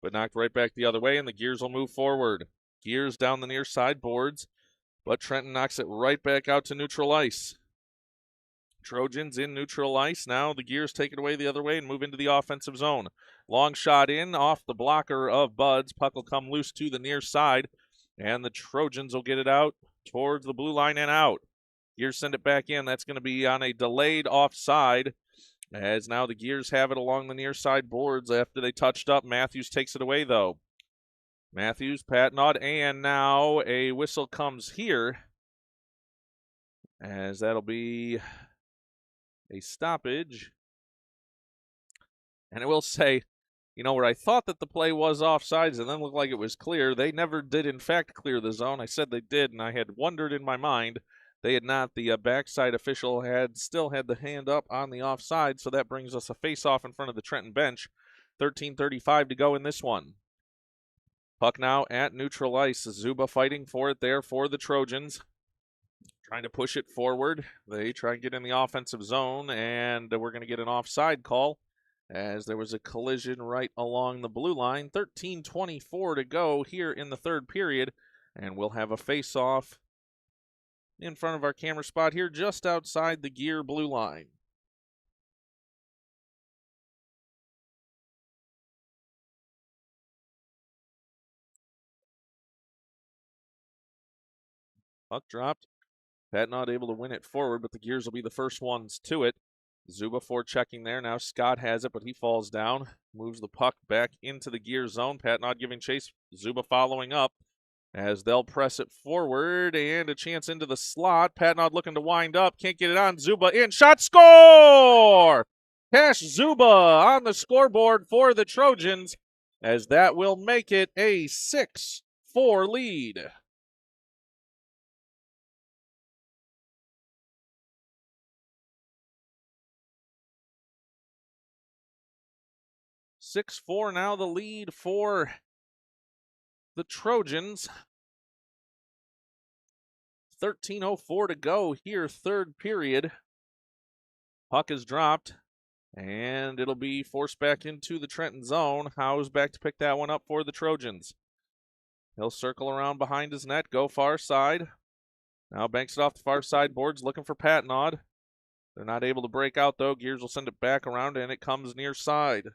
but knocked right back the other way, and the Gears will move forward. Gears down the near side boards, but Trenton knocks it right back out to neutral ice. Trojans in neutral ice. Now the Gears take it away the other way and move into the offensive zone. Long shot in off the blocker of Buds. Puck will come loose to the near side, and the Trojans will get it out towards the blue line and out. Gears send it back in. That's going to be on a delayed offside, as now the Gears have it along the near side boards after they touched up. Matthews takes it away, though. Matthews, Patnod, and now a whistle comes here, as that'll be a stoppage. And I will say, where I thought that the play was offsides and then looked like it was clear, they never did in fact clear the zone. I said they did, and I had wondered in my mind they had not. The backside official still had the hand up on the offside, so that brings us a face-off in front of the Trenton bench. 13:35 to go in this one. Puck now at neutral ice. Zuba fighting for it there for the Trojans. Trying to push it forward. They try and get in the offensive zone, and we're going to get an offside call as there was a collision right along the blue line. 13:24 to go here in the third period, and we'll have a face-off in front of our camera spot here just outside the Gear blue line. Puck dropped. Pat not able to win it forward, but the Gears will be the first ones to it. Zuba forechecking there. Now Scott has it, but he falls down. Moves the puck back into the Gear zone. Pat not giving chase. Zuba following up as they'll press it forward, and a chance into the slot. Patnod looking to wind up. Can't get it on. Zuba in. Shot. Score! Cash Zuba on the scoreboard for the Trojans, as that will make it a 6-4 lead. (6-4) now the lead for the Trojans. 13:04 to go here, third period. Puck is dropped, and it'll be forced back into the Trenton zone. Howe's back to pick that one up for the Trojans. He'll circle around behind his net, go far side. Now banks it off the far side boards, looking for Patnod. They're not able to break out, though. Gears will send it back around, and it comes near side.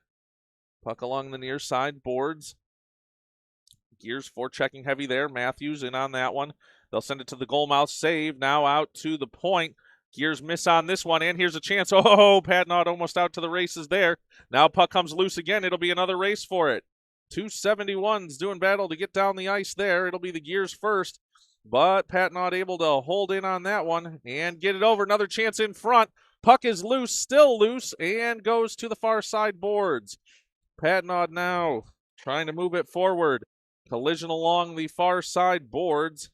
Puck along the near side boards. Gears forechecking heavy there. Matthews in on that one. They'll send it to the goal mouth. Save now out to the point. Gears miss on this one, and here's a chance. Oh, Patnod almost out to the races there. Now puck comes loose again. It'll be another race for it. 271's doing battle to get down the ice there. It'll be the Gears first, but Pat not able to hold in on that one and get it over. Another chance in front. Puck is loose, still loose, and goes to the far side boards. Patnod now trying to move it forward. Collision along the far side boards.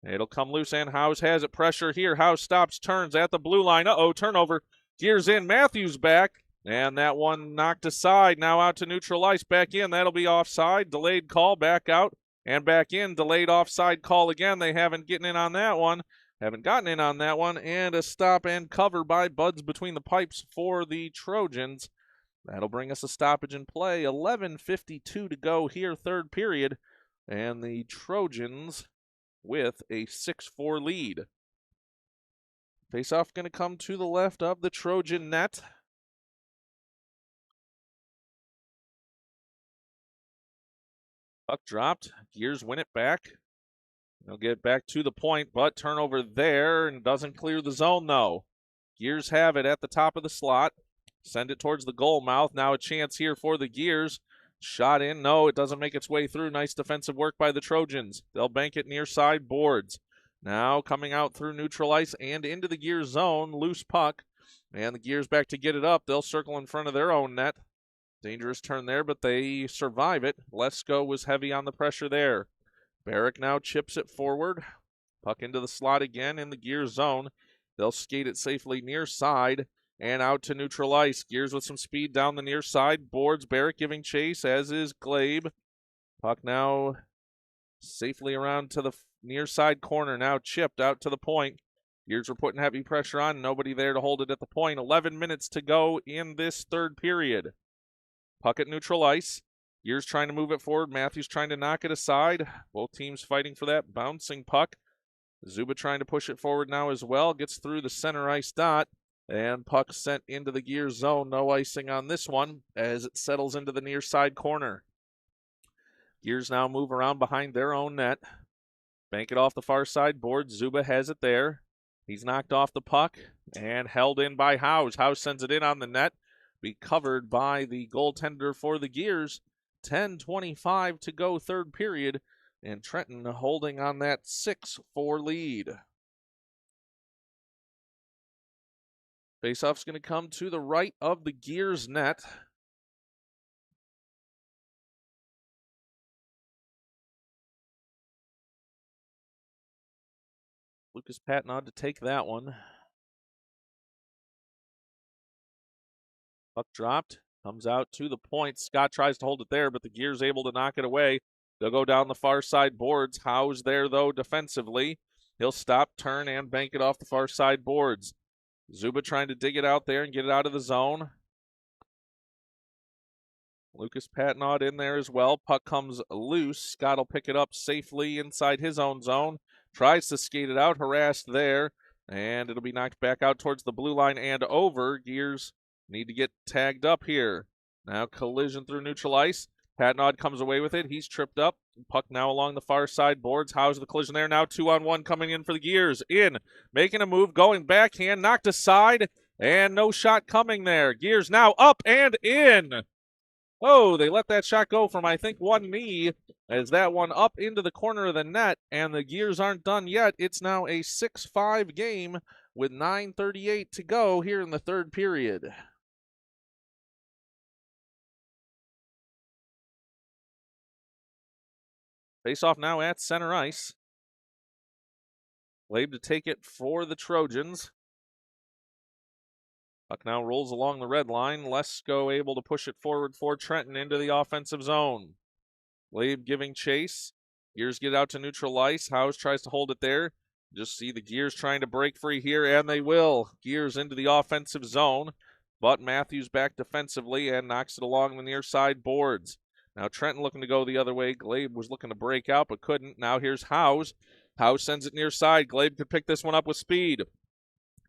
It'll come loose, and House has it. Pressure here. House stops, turns at the blue line. Uh-oh, turnover. Gears in. Matthews back. And that one knocked aside. Now out to neutral ice. Back in. That'll be offside. Delayed call. Back out. And back in. Delayed offside call again. They haven't gotten in on that one. And a stop and cover by Buds between the pipes for the Trojans. That'll bring us a stoppage in play. 11:52 to go here, third period. And the Trojans with a 6-4 lead. Faceoff going to come to the left of the Trojan net. Puck dropped. Gears win it back. They'll get back to the point, but turnover there and doesn't clear the zone, though. Gears have it at the top of the slot. Send it towards the goal mouth. Now a chance here for the Gears. Shot in. No, it doesn't make its way through. Nice defensive work by the Trojans. They'll bank it near side boards. Now coming out through neutral ice and into the Gears zone. Loose puck. And the Gears back to get it up. They'll circle in front of their own net. Dangerous turn there, but they survive it. Lesko was heavy on the pressure there. Barrick now chips it forward. Puck into the slot again in the Gears zone. They'll skate it safely near side and out to neutral ice. Gears with some speed down the near side. Boards. Barrick giving chase, as is Glabe. Puck now safely around to the near side corner. Now chipped out to the point. Gears were putting heavy pressure on. Nobody there to hold it at the point. 11 minutes to go in this third period. Puck at neutral ice. Gears trying to move it forward. Matthews trying to knock it aside. Both teams fighting for that bouncing puck. Zuba trying to push it forward now as well. Gets through the center ice dot. And puck sent into the Gears zone. No icing on this one as it settles into the near side corner. Gears now move around behind their own net. Bank it off the far side board. Zuba has it there. He's knocked off the puck and held in by House. House sends it in on the net. Be covered by the goaltender for the Gears. 10:25 to go third period. And Trenton holding on that 6-4 lead. Faceoff's going to come to the right of the Gears net. Lucas Patnod to take that one. Puck dropped. Comes out to the point. Scott tries to hold it there, but the Gears able to knock it away. They'll go down the far side boards. House there, though, defensively. He'll stop, turn, and bank it off the far side boards. Zuba trying to dig it out there and get it out of the zone. Lucas Patnod in there as well. Puck comes loose. Scott will pick it up safely inside his own zone. Tries to skate it out, harassed there. And it'll be knocked back out towards the blue line and over. Gears need to get tagged up here. Now collision through neutral ice. Patnod comes away with it. He's tripped up. Puck now along the far side boards. How's the collision there? Now 2-on-1 coming in for the Gears. In, making a move, going backhand, knocked aside, and no shot coming there. Gears now up and in. Oh, they let that shot go from, I think, one knee as that one up into the corner of the net, and the Gears aren't done yet. It's now a 6-5 game with 9:38 to go here in the third period. Face-off now at center ice. Glabe to take it for the Trojans. Puck now rolls along the red line. Lesko able to push it forward for Trenton into the offensive zone. Glabe giving chase. Gears get out to neutral ice. House tries to hold it there. Just see the Gears trying to break free here, and they will. Gears into the offensive zone, but Matthews back defensively and knocks it along the near side boards. Now Trenton looking to go the other way. Glabe was looking to break out, but couldn't. Now here's House. House sends it near side. Glabe could pick this one up with speed.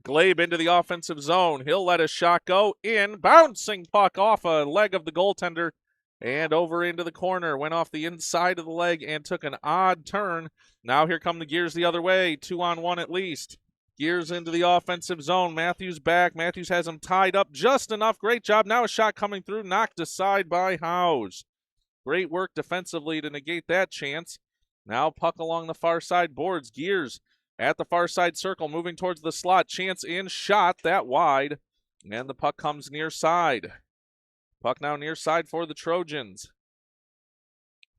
Glabe into the offensive zone. He'll let a shot go in. Bouncing puck off a leg of the goaltender and over into the corner. Went off the inside of the leg and took an odd turn. Now here come the Gears the other way. 2-on-1 at least. Gears into the offensive zone. Matthews back. Matthews has him tied up just enough. Great job. Now a shot coming through. Knocked aside by House. Great work defensively to negate that chance. Now puck along the far side boards. Gears at the far side circle, moving towards the slot. Chance in, shot, that wide. And the puck comes near side. Puck now near side for the Trojans.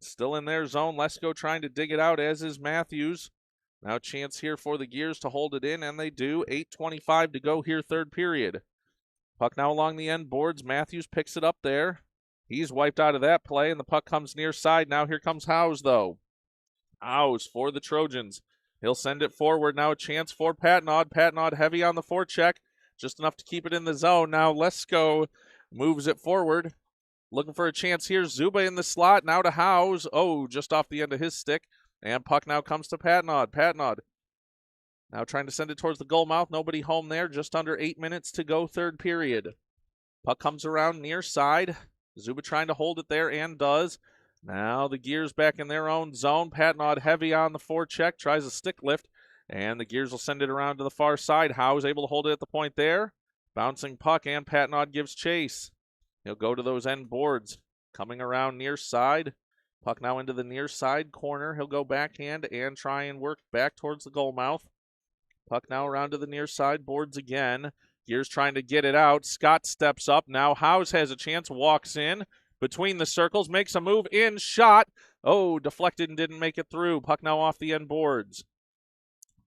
Still in their zone. Lesko trying to dig it out, as is Matthews. Now chance here for the Gears to hold it in, and they do. 8:25 to go here, third period. Puck now along the end boards. Matthews picks it up there. He's wiped out of that play, and the puck comes near side. Now here comes Howes, though. Howes for the Trojans. He'll send it forward. Now a chance for Patnaud. Patnaud heavy on the forecheck. Just enough to keep it in the zone. Now Lesko moves it forward. Looking for a chance here. Zuba in the slot. Now to Howes. Oh, just off the end of his stick. And puck now comes to Patnaud. Patnaud now trying to send it towards the goal mouth. Nobody home there. Just under 8 minutes to go, third period. Puck comes around near side. Zuba trying to hold it there and does. Now the Gears back in their own zone. Patnaud heavy on the forecheck. Tries a stick lift. And the Gears will send it around to the far side. Howe is able to hold it at the point there. Bouncing puck, and Patnaud gives chase. He'll go to those end boards. Coming around near side. Puck now into the near side corner. He'll go backhand and try and work back towards the goal mouth. Puck now around to the near side boards again. Gears trying to get it out. Scott steps up. Now Howes has a chance. Walks in between the circles. Makes a move in. Shot. Oh, deflected and didn't make it through. Puck now off the end boards.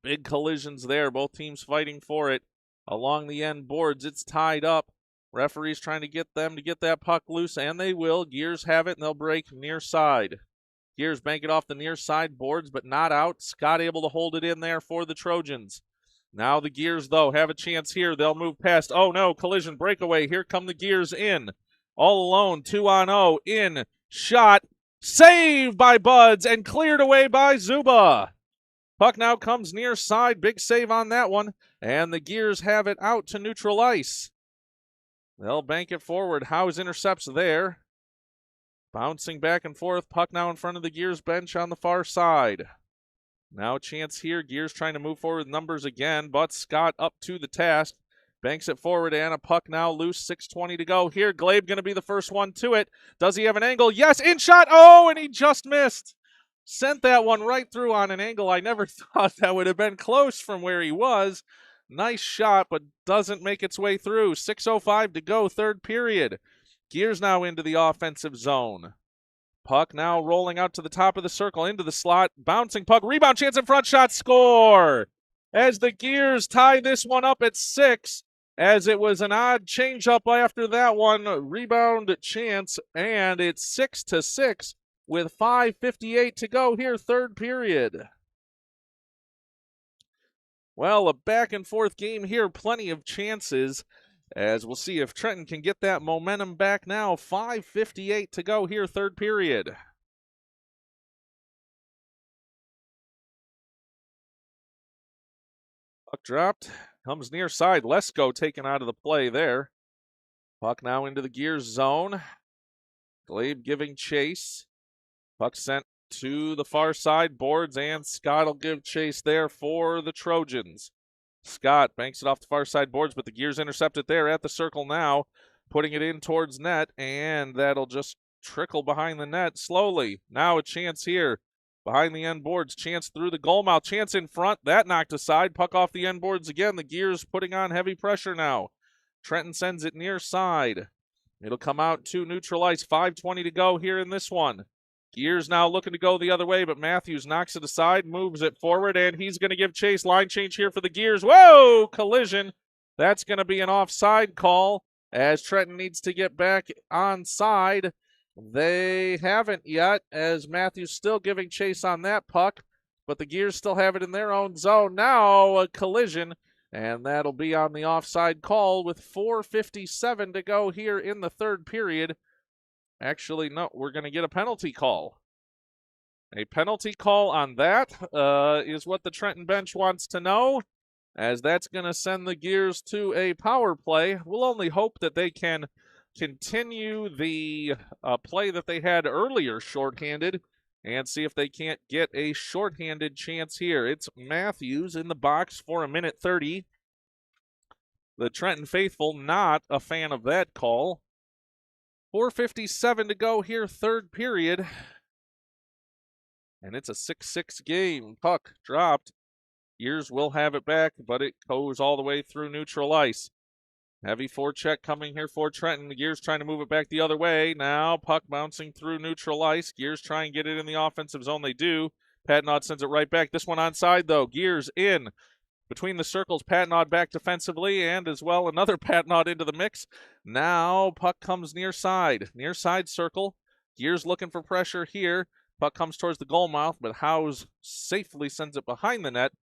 Big collisions there. Both teams fighting for it. Along the end boards, it's tied up. Referees trying to get them to get that puck loose, and they will. Gears have it, and they'll break near side. Gears bank it off the near side boards, but not out. Scott able to hold it in there for the Trojans. Now the Gears, though, have a chance here. They'll move past. Oh, no, collision breakaway. Here come the Gears in. All alone, 2-on-0, in, shot, saved by Buds, and cleared away by Zuba. Puck now comes near side. Big save on that one, and the Gears have it out to neutral ice. They'll bank it forward. Howes intercepts there. Bouncing back and forth. Puck now in front of the Gears bench on the far side. Now a chance here. Gears trying to move forward with numbers again, but Scott up to the task. Banks it forward, and a puck now loose. 6:20 to go here. Glabe going to be the first one to it. Does he have an angle? Yes, in shot. Oh, and he just missed. Sent that one right through on an angle. I never thought that would have been close from where he was. Nice shot, but doesn't make its way through. 6:05 to go, third period. Gears now into the offensive zone. Puck now rolling out to the top of the circle, into the slot. Bouncing puck, rebound chance in front, shot, score! As the Gears tie this one up at 6, as it was an odd change-up after that one. Rebound chance, and it's 6-6 with 5:58 to go here, third period. Well, a back-and-forth game here. Plenty of chances, as we'll see if Trenton can get that momentum back now. 5:58 to go here, third period. Puck dropped. Comes near side. Lesko taken out of the play there. Puck now into the Gears zone. Glabe giving chase. Puck sent to the far side boards, and Scott will give chase there for the Trojans. Scott banks it off the far side boards, but the Gears intercept it there at the circle now, putting it in towards net, and that'll just trickle behind the net slowly. Now a chance here behind the end boards. Chance through the goal mouth. Chance in front. That knocked aside. Puck off the end boards again. The Gears putting on heavy pressure now. Trenton sends it near side. It'll come out to neutral ice. 5:20 to go here in this one. Gears now looking to go the other way, but Matthews knocks it aside, moves it forward, and he's going to give chase. Line change here for the Gears. Whoa! Collision. That's going to be an offside call, as Trenton needs to get back onside. They haven't yet, as Matthews still giving chase on that puck, but the Gears still have it in their own zone. Now a collision, and that'll be on the offside call with 4:57 to go here in the third period. Actually, no, we're going to get a penalty call. A penalty call on that is what the Trenton bench wants to know, as that's going to send the Gears to a power play. We'll only hope that they can continue the play that they had earlier shorthanded and see if they can't get a shorthanded chance here. It's Matthews in the box for 1:30. The Trenton faithful not a fan of that call. 4:57 to go here, third period. And it's a 6-6 game. Puck dropped. Gears will have it back, but it goes all the way through neutral ice. Heavy forecheck coming here for Trenton. The Gears trying to move it back the other way. Now puck bouncing through neutral ice. Gears try and get it in the offensive zone. They do. Patnaud sends it right back. This one onside, though. Gears in. Between the circles, Patnaud back defensively, and as well another Patnaud into the mix. Now puck comes near side circle. Gears looking for pressure here. Puck comes towards the goal mouth, but Howes safely sends it behind the net,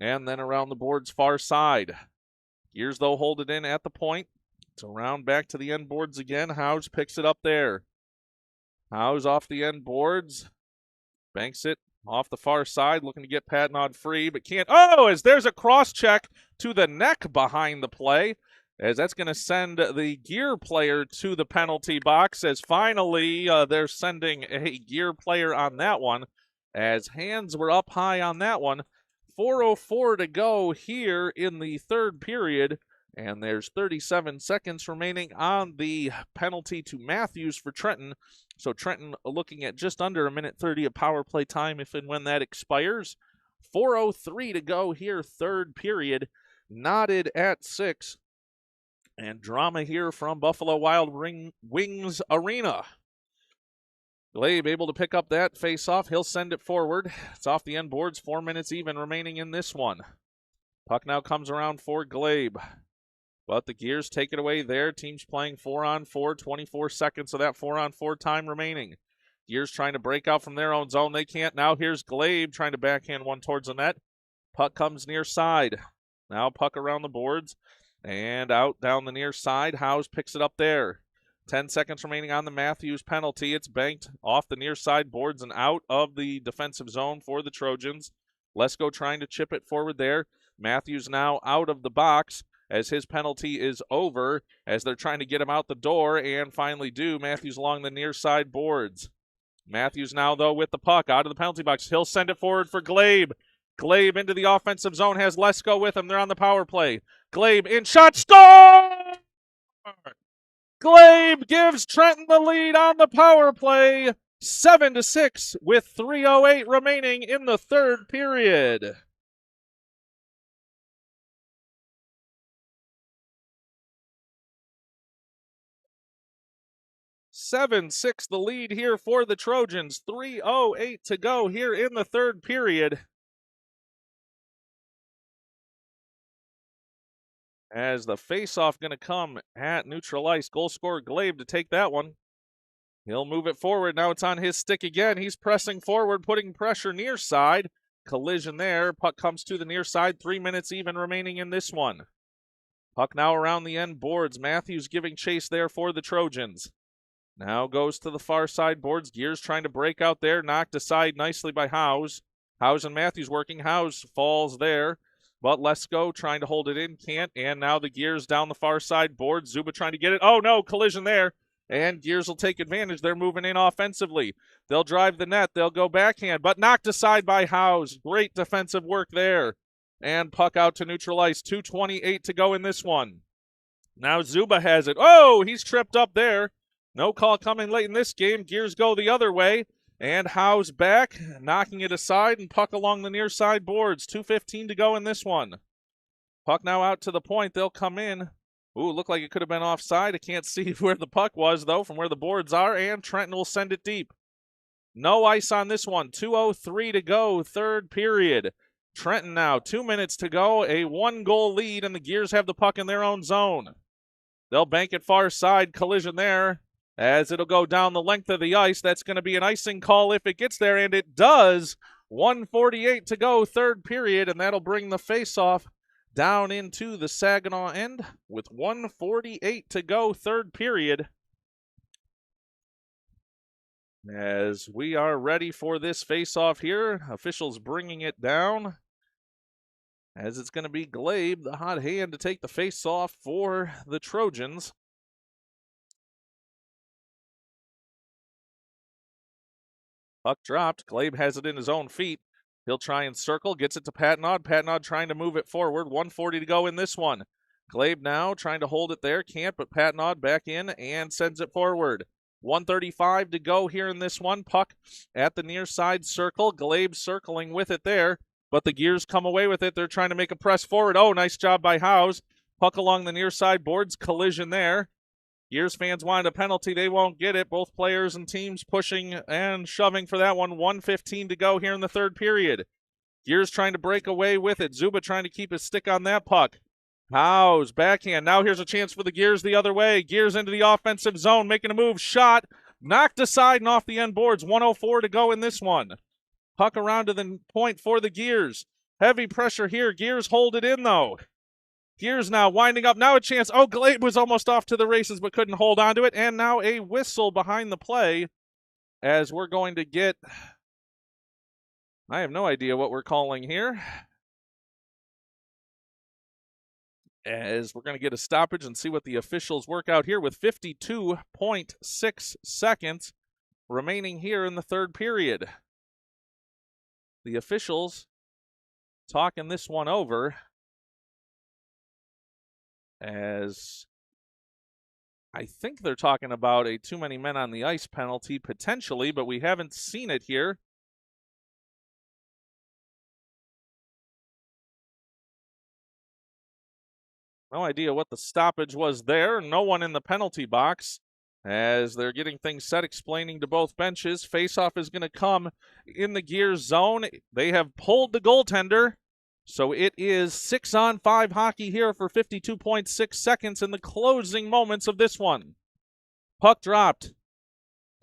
and then around the board's far side. Gears, though, hold it in at the point. It's around back to the end boards again. Howes picks it up there. Howes off the end boards. Banks it off the far side, looking to get Patnaud free, but can't. Oh, as there's a cross check to the neck behind the play, as that's going to send the Gear player to the penalty box, as finally they're sending a Gear player on that one, as hands were up high on that one. 4:04 to go here in the third period, and there's 37 seconds remaining on the penalty to Matthews for Trenton. So Trenton looking at just under 1:30 of power play time if and when that expires. 4:03 to go here, third period. Knotted at 6. And drama here from Buffalo Wild Wings Arena. Glabe able to pick up that face-off. He'll send it forward. It's off the end boards. 4 minutes even remaining in this one. Puck now comes around for Glabe. But the Gears take it away there. Teams playing 4-on-4. 24 seconds of that 4-on-4 time remaining. Gears trying to break out from their own zone. They can't. Now here's Glabe trying to backhand one towards the net. Puck comes near side. Now puck around the boards. And out down the near side. Howes picks it up there. 10 seconds remaining on the Matthews penalty. It's banked off the near side boards and out of the defensive zone for the Trojans. Lesko trying to chip it forward there. Matthews now out of the box as his penalty is over, as they're trying to get him out the door, and finally do. Matthews along the near side boards. Matthews now, though, with the puck out of the penalty box. He'll send it forward for Glabe. Glabe into the offensive zone, has Lesko with him. They're on the power play. Glabe in shot, score! Glabe gives Trenton the lead on the power play, 7-6 with 3:08 remaining in the third period. (7-6) the lead here for the Trojans. 3:08 to go here in the third period. As the faceoff going to come at neutral ice. Goal scorer Glabe to take that one. He'll move it forward. Now it's on his stick again. He's pressing forward, putting pressure near side. Collision there. Puck comes to the near side. 3 minutes even remaining in this one. Puck now around the end boards. Matthews giving chase there for the Trojans. Now goes to the far side boards. Gears trying to break out there. Knocked aside nicely by Howes. Howes and Matthews working. Howes falls there. But Lesko trying to hold it in. Can't. And now the Gears down the far side boards. Zuba trying to get it. Oh, no. Collision there. And Gears will take advantage. They're moving in offensively. They'll drive the net. They'll go backhand. But knocked aside by Howes. Great defensive work there. And puck out to neutral ice. 2:28 to go in this one. Now Zuba has it. Oh, he's tripped up there. No call coming late in this game. Gears go the other way. And Howes back, knocking it aside, and puck along the near side boards. 2:15 to go in this one. Puck now out to the point. They'll come in. Ooh, looked like it could have been offside. I can't see where the puck was, though, from where the boards are. And Trenton will send it deep. No ice on this one. 2:03 to go, third period. Trenton now, 2 minutes to go. A 1-goal lead, and the Gears have the puck in their own zone. They'll bank it far side. Collision there. As it'll go down the length of the ice. That's going to be an icing call if it gets there, and it does. 1:48 to go, third period, and that'll bring the face-off down into the Saginaw end with 1:48 to go, third period. As we are ready for this face-off here, officials bringing it down. As it's going to be Glabe, the hot hand, to take the face-off for the Trojans. Puck dropped. Glabe has it in his own feet. He'll try and circle. Gets it to Patnaud. Patnaud trying to move it forward. 1:40 to go in this one. Glabe now trying to hold it there. Can't, but Patnaud back in and sends it forward. 1:35 to go here in this one. Puck at the near side circle. Glabe circling with it there, but the Gears come away with it. They're trying to make a press forward. Oh, nice job by Howes. Puck along the near side boards. Collision there. Gears fans wanted a penalty. They won't get it. Both players and teams pushing and shoving for that one. 1:15 to go here in the third period. Gears trying to break away with it. Zuba trying to keep his stick on that puck. Howes, backhand. Now here's a chance for the Gears the other way. Gears into the offensive zone, making a move. Shot, knocked aside and off the end boards. 1:04 to go in this one. Puck around to the point for the Gears. Heavy pressure here. Gears hold it in, though. Gears now winding up. Now a chance. Oh, Glabe was almost off to the races but couldn't hold on to it. And now a whistle behind the play as we're going to get... I have no idea what we're calling here. As we're going to get a stoppage and see what the officials work out here with 52.6 seconds remaining here in the third period. The officials talking this one over as I think they're talking about a too many men on the ice penalty potentially, but we haven't seen it here. No idea what the stoppage was there. No one in the penalty box as they're getting things set, explaining to both benches. Faceoff is going to come in the Gears zone. They have pulled the goaltender, so it is 6-on-5 hockey here for 52.6 seconds in the closing moments of this one. Puck dropped.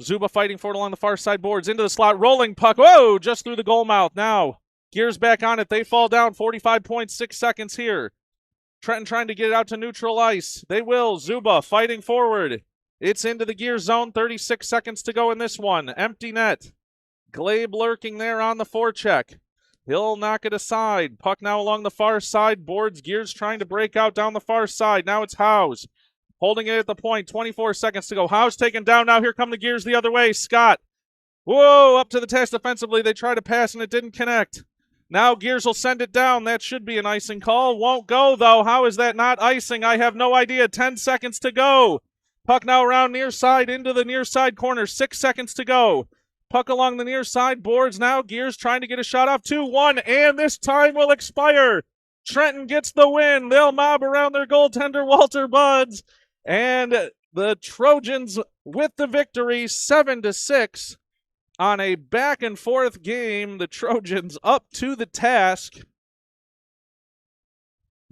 Zuba fighting for it along the far side boards. Into the slot, rolling puck. Whoa, just through the goal mouth. Now, Gears back on it. They fall down. 45.6 seconds here. Trenton trying to get it out to neutral ice. They will. Zuba fighting forward. It's into the Gears zone. 36 seconds to go in this one. Empty net. Glabe lurking there on the forecheck. He'll knock it aside. Puck now along the far side. Boards. Gears trying to break out down the far side. Now it's Howes. Holding it at the point. 24 seconds to go. Howes taken down. Now here come the Gears the other way. Scott. Whoa, up to the test defensively. They tried to pass and it didn't connect. Now Gears will send it down. That should be an icing call. Won't go, though. How is that not icing? I have no idea. 10 seconds to go. Puck now around near side into the near side corner. 6 seconds to go. Puck along the near side boards now. Gears trying to get a shot off. 2-1, and this time will expire. Trenton gets the win. They'll mob around their goaltender, Walter Buds. And the Trojans with the victory, 7-6. On a back-and-forth game, the Trojans up to the task,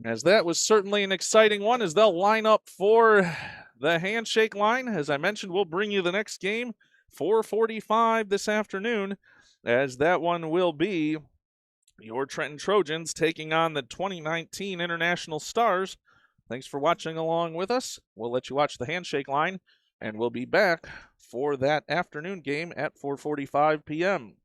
as that was certainly an exciting one, as they'll line up for the handshake line. As I mentioned, we'll bring you the next game, 4:45 this afternoon, as that one will be your Trenton Trojans taking on the 2019 International Stars. Thanks for watching along with us. We'll let you watch the handshake line, and we'll be back for that afternoon game at 4:45 p.m.